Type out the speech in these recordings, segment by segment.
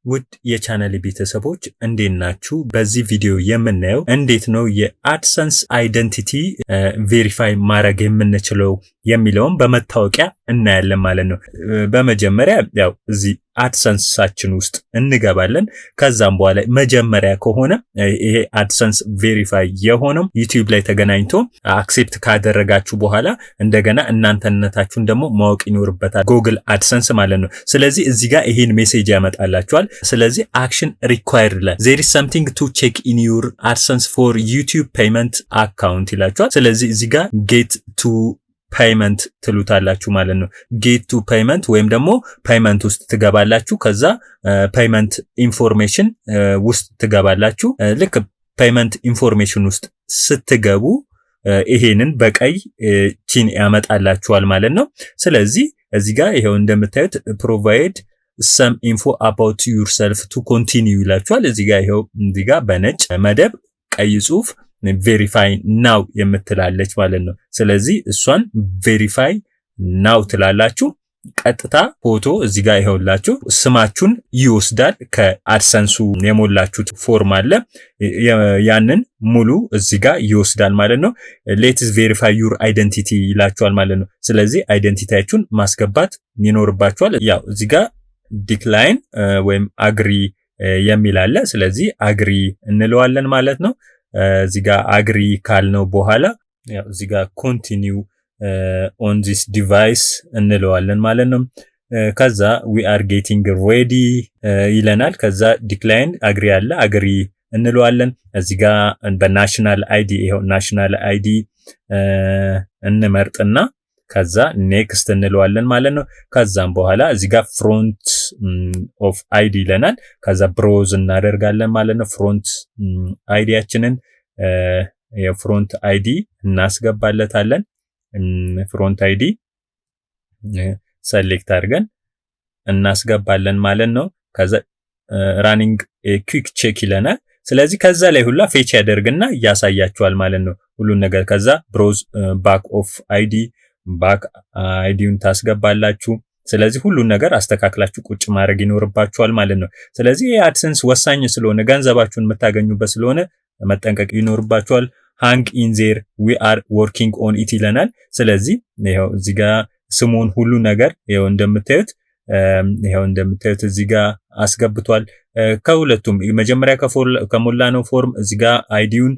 ውድ የቻናል ቤተሰቦች እንዴት ናችሁ? በዚህ ቪዲዮ የምናየው እንዴት ነው የአድሰንስ አይደንቲቲ ቬሪፋይ ማድረግ የምንችለው የሚለውን በመታወቂያ እናያለን ማለት ነው። በመጀመሪያ ያው እዚህ አድሰንሳችን ውስጥ እንገባለን። ከዛም በኋላ መጀመሪያ ከሆነ ይሄ አድሰንስ ቬሪፋይ የሆነው ዩቲዩብ ላይ ተገናኝቶ አክሴፕት ካደረጋችሁ በኋላ እንደገና እናንተነታችሁን ደግሞ ማወቅ ይኖርበታል ጉግል አድሰንስ ማለት ነው። ስለዚህ እዚህ ጋር ይሄን ሜሴጅ ያመጣላችኋል። ስለዚህ አክሽን ሪኳየርድ ላይ there is something to check in your AdSense for YouTube payment account ይላችኋል። ስለዚህ እዚህ ጋር get to ፔይመንት ትሉታላችሁ ማለት ነው። ጌት ቱ ፔይመንት ወይም ደግሞ ፔይመንት ውስጥ ትገባላችሁ። ከዛ ፔይመንት ኢንፎርሜሽን ውስጥ ትገባላችሁ። ልክ ፔይመንት ኢንፎርሜሽን ውስጥ ስትገቡ ይሄንን በቀይ ቺን ያመጣላችኋል ማለት ነው። ስለዚህ እዚህ ጋር ይሄው እንደምታዩት provide some info about yourself to continue ይላችኋል። እዚህ ጋር ይሄው እዚህ ጋር በነጭ መደብ ቀይ ጽሑፍ ቬሪፋይ ናው የምትላለች ማለት ነው። ስለዚህ እሷን ቬሪፋይ ናው ትላላችሁ። ቀጥታ ፎቶ እዚህ ጋር ይኸውላችሁ ስማችሁን ይወስዳል። ከአድሰንሱ የሞላችሁት ፎርም አለ ያንን ሙሉ እዚህ ጋር ይወስዳል ማለት ነው። ሌትስ ቬሪፋይ ዩር አይደንቲቲ ይላችኋል ማለት ነው። ስለዚህ አይደንቲቲያችሁን ማስገባት ይኖርባችኋል። ያው እዚህ ጋር ዲክላይን ወይም አግሪ የሚል አለ። ስለዚህ አግሪ እንለዋለን ማለት ነው። እዚህ ጋር አግሪ ካልነው በኋላ ያው እዚህ ጋር ኮንቲኒው ኦን ዚስ ዲቫይስ እንለዋለን ማለት ነው። ከዛ we are getting ready ይለናል። ከዛ ዲክላይን አግሪ አለ አግሪ እንለዋለን። እዚህ ጋር በናሽናል አይዲ ይሄው ናሽናል አይዲ እንመርጥና ከዛ ኔክስት እንለዋለን ማለት ነው። ከዛም በኋላ እዚህ ጋር ፍሮንት ኦፍ አይዲ ይለናል። ከዛ ብሮዝ እናደርጋለን ማለት ነው። ፍሮንት አይዲያችንን የፍሮንት አይዲ እናስገባለታለን። ፍሮንት አይዲ ሰሌክት አድርገን እናስገባለን ማለት ነው። ከዛ ራኒንግ ኩዊክ ቼክ ይለናል። ስለዚህ ከዛ ላይ ሁላ ፌች ያደርግና ያሳያችኋል ማለት ነው ሁሉን ነገር። ከዛ ብሮዝ ባክ ኦፍ አይዲ ባክ አይዲውን ታስገባላችሁ። ስለዚህ ሁሉን ነገር አስተካክላችሁ ቁጭ ማድረግ ይኖርባችኋል ማለት ነው። ስለዚህ የአድሰንስ ወሳኝ ስለሆነ ገንዘባችሁን የምታገኙበት ስለሆነ መጠንቀቅ ይኖርባችኋል። ሃንግ ኢን ዜር ዊ አር ወርኪንግ ኦን ኢት ይለናል። ስለዚህ ይሄው እዚህ ጋር ስሙን ሁሉ ነገር ይሄው እንደምታዩት እዚህ ጋር አስገብቷል። ከሁለቱም መጀመሪያ ከሞላነው ፎርም እዚህ ጋር አይዲውን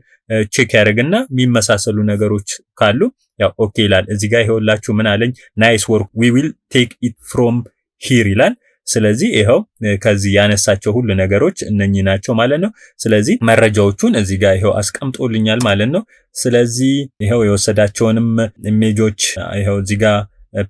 ቼክ ያደርግና የሚመሳሰሉ ነገሮች ካሉ ያው ኦኬ ይላል። እዚህ ጋር ይሄውላችሁ ምን አለኝ ናይስ ወርክ ዊ ዊል ቴክ ኢት ፍሮም ሂር ይላል። ስለዚህ ይሄው ከዚህ ያነሳቸው ሁሉ ነገሮች እነኚህ ናቸው ማለት ነው። ስለዚህ መረጃዎቹን እዚህ ጋር ይሄው አስቀምጦልኛል ማለት ነው። ስለዚህ ይሄው የወሰዳቸውንም ኢሜጆች ይሄው እዚህ ጋር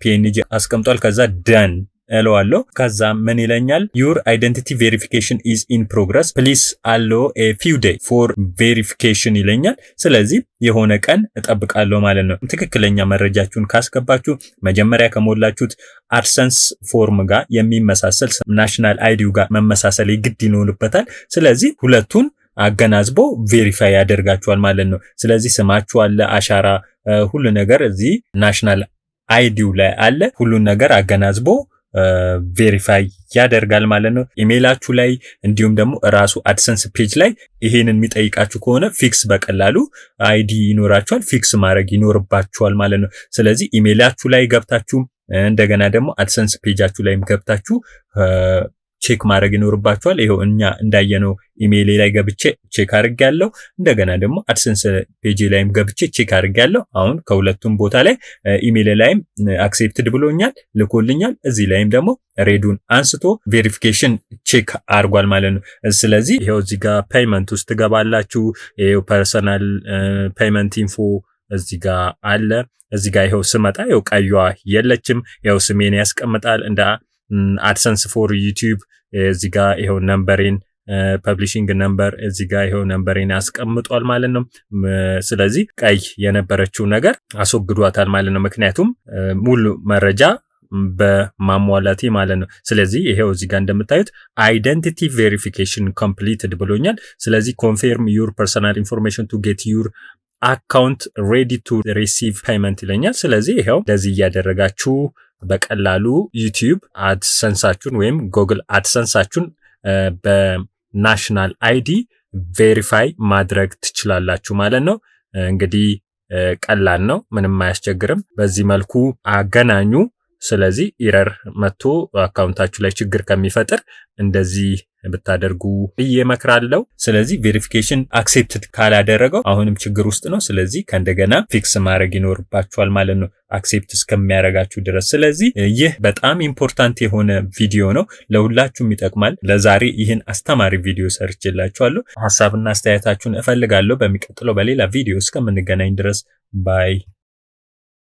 PNG አስቀምጧል። ከዛ ደን እለዋለሁ። ከዛ ምን ይለኛል your identity verification is in progress please allow a few days for verification ይለኛል። ስለዚህ የሆነ ቀን እጠብቃለሁ ማለት ነው። ትክክለኛ መረጃችሁን ካስገባችሁ መጀመሪያ ከሞላችሁት አድሰንስ ፎርም ጋር የሚመሳሰል ናሽናል አይዲው ጋር መመሳሰል ግድ ይኖርበታል። ስለዚህ ሁለቱን አገናዝቦ ቬሪፋይ ያደርጋችኋል ማለት ነው። ስለዚህ ስማችሁ አለ፣ አሻራ፣ ሁሉ ነገር እዚህ ናሽናል አይዲው ላይ አለ። ሁሉን ነገር አገናዝቦ ቬሪፋይ ያደርጋል ማለት ነው። ኢሜይላችሁ ላይ እንዲሁም ደግሞ ራሱ አድሰንስ ፔጅ ላይ ይሄንን የሚጠይቃችሁ ከሆነ ፊክስ በቀላሉ አይዲ ይኖራችኋል ፊክስ ማድረግ ይኖርባችኋል ማለት ነው። ስለዚህ ኢሜይላችሁ ላይ ገብታችሁ እንደገና ደግሞ አድሰንስ ፔጃችሁ ላይም ገብታችሁ ቼክ ማድረግ ይኖርባችኋል። ይሄው እኛ እንዳየነው ኢሜይል ላይ ገብቼ ቼክ አድርጌያለሁ። እንደገና ደግሞ አድሰንስ ፔጅ ላይም ገብቼ ቼክ አድርጌያለሁ። አሁን ከሁለቱም ቦታ ላይ ኢሜይል ላይም አክሴፕትድ ብሎኛል ልኮልኛል። እዚህ ላይም ደግሞ ሬዱን አንስቶ ቬሪፊኬሽን ቼክ አድርጓል ማለት ነው። ስለዚህ ይሄው እዚህ ጋር ፔይመንት ውስጥ ትገባላችሁ። ይሄው ፐርሰናል ፔይመንት ኢንፎ እዚህ ጋር አለ። እዚህ ጋር ይሄው ስመጣ ይሄው ቀይዋ የለችም። ይሄው ስሜን ያስቀምጣል እንደ አድሰንስ ፎር ዩቲዩብ እዚህ ጋር ይሄው ነምበሬን ፐብሊሺንግ ነምበር እዚህ ጋር ይሄው ነምበሬን አስቀምጧል ማለት ነው። ስለዚህ ቀይ የነበረችው ነገር አስወግዷታል ማለት ነው። ምክንያቱም ሙሉ መረጃ በማሟላቴ ማለት ነው። ስለዚህ ይሄው እዚህ ጋር እንደምታዩት አይደንቲቲ ቬሪፊኬሽን ኮምፕሊትድ ብሎኛል። ስለዚህ ኮንፊርም ዩር ፐርሰናል ኢንፎርሜሽን ቱ ጌት ዩር አካውንት ሬዲ ቱ ሪሲቭ ፔይመንት ይለኛል። ስለዚህ ይሄው እንደዚህ እያደረጋችሁ በቀላሉ ዩቲዩብ አድሰንሳችሁን ወይም ጉግል አድሰንሳችሁን በናሽናል አይዲ ቬሪፋይ ማድረግ ትችላላችሁ ማለት ነው። እንግዲህ ቀላል ነው፣ ምንም አያስቸግርም። በዚህ መልኩ አገናኙ። ስለዚህ ኢረር መጥቶ አካውንታችሁ ላይ ችግር ከሚፈጥር እንደዚህ ብታደርጉ እየመክራለሁ። ስለዚህ ቬሪፊኬሽን አክሴፕትድ ካላደረገው አሁንም ችግር ውስጥ ነው። ስለዚህ ከእንደገና ፊክስ ማድረግ ይኖርባችኋል ማለት ነው አክሴፕት እስከሚያደርጋችሁ ድረስ። ስለዚህ ይህ በጣም ኢምፖርታንት የሆነ ቪዲዮ ነው፣ ለሁላችሁም ይጠቅማል። ለዛሬ ይህን አስተማሪ ቪዲዮ ሰርቼላችኋለሁ። ሐሳብና አስተያየታችሁን እፈልጋለሁ። በሚቀጥለው በሌላ ቪዲዮ እስከምንገናኝ ድረስ ባይ